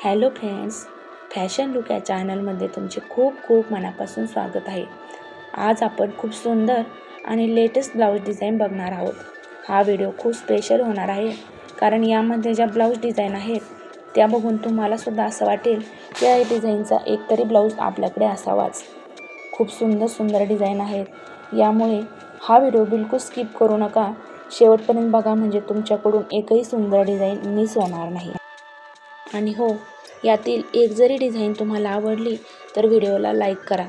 Hello friends, fashion look या चॅनलमध्ये तुमचे खूप खूप मनापासून स्वागत आहे। आज आपण खूप सुंदर आणि लेटेस्ट ब्लाऊज डिझाईन बघणार आहोत। हा व्हिडिओ खूप स्पेशल होणार आहे, कारण यामध्ये ज्या ब्लाऊज डिझाईन आहेत त्या बघून तुम्हाला सुद्धा असं वाटेल की या डिझाईनचा एकतरी ब्लाऊज आपल्याकडे असावाच। खूप सुंदर सुंदर डिझाईन आहेत, यामुळे हा व्हिडिओ बिलकुल स्किप करू नका, शेवटपर्यंत बघा, म्हणजे तुमच्याकडून एकही सुंदर डिझाईन मिस होणार नाही। आणि हो, यातील एक जरी डिझाईन तुम्हाला आवडली तर व्हिडिओला लाईक करा।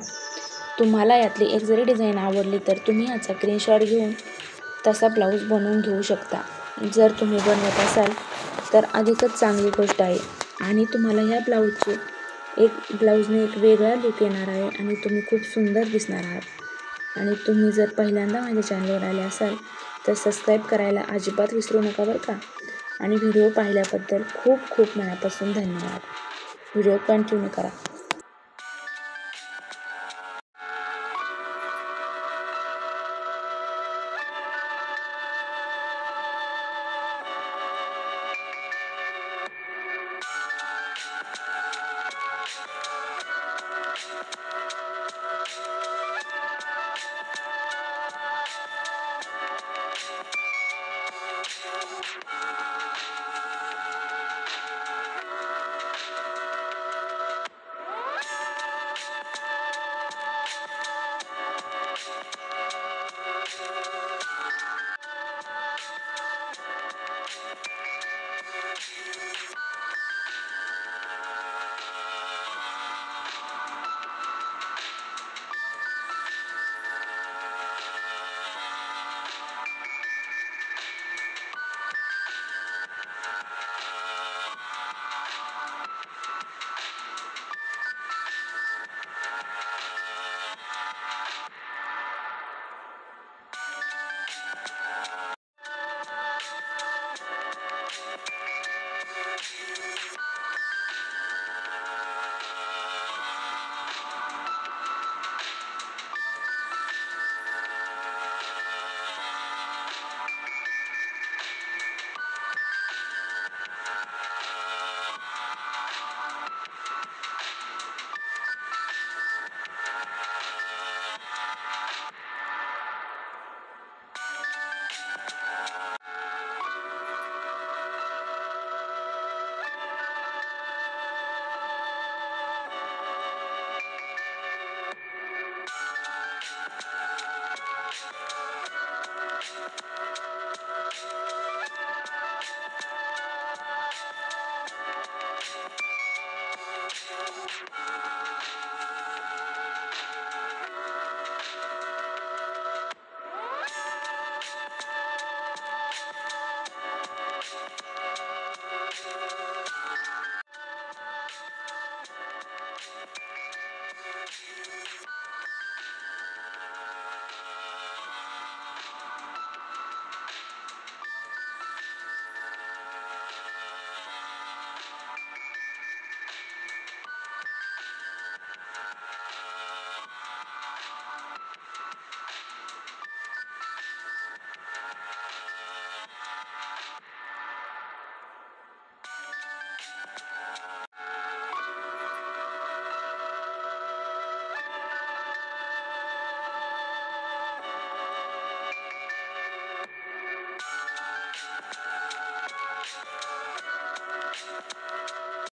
तुम्हाला यातली एक जरी डिझाईन आवडली तर तुम्ही याचा स्क्रीनशॉट घेऊन तसा ब्लाऊज बनवून घेऊ शकता। जर तुम्ही बनवत असाल तर अधिकच चांगली गोष्ट आहे, आणि तुम्हाला ह्या ब्लाऊजने एक वेगळा लुक येणार आहे आणि तुम्ही खूप सुंदर दिसणार आहात। आणि तुम्ही जर पहिल्यांदा माझ्या चॅनलवर आले असाल तर सबस्क्राईब करायला अजिबात विसरू नका बरं का। आणि व्हिडिओ पाहिल्याबद्दल खूप खूप मनापासून धन्यवाद। व्हिडिओ कंटिन्यू करा।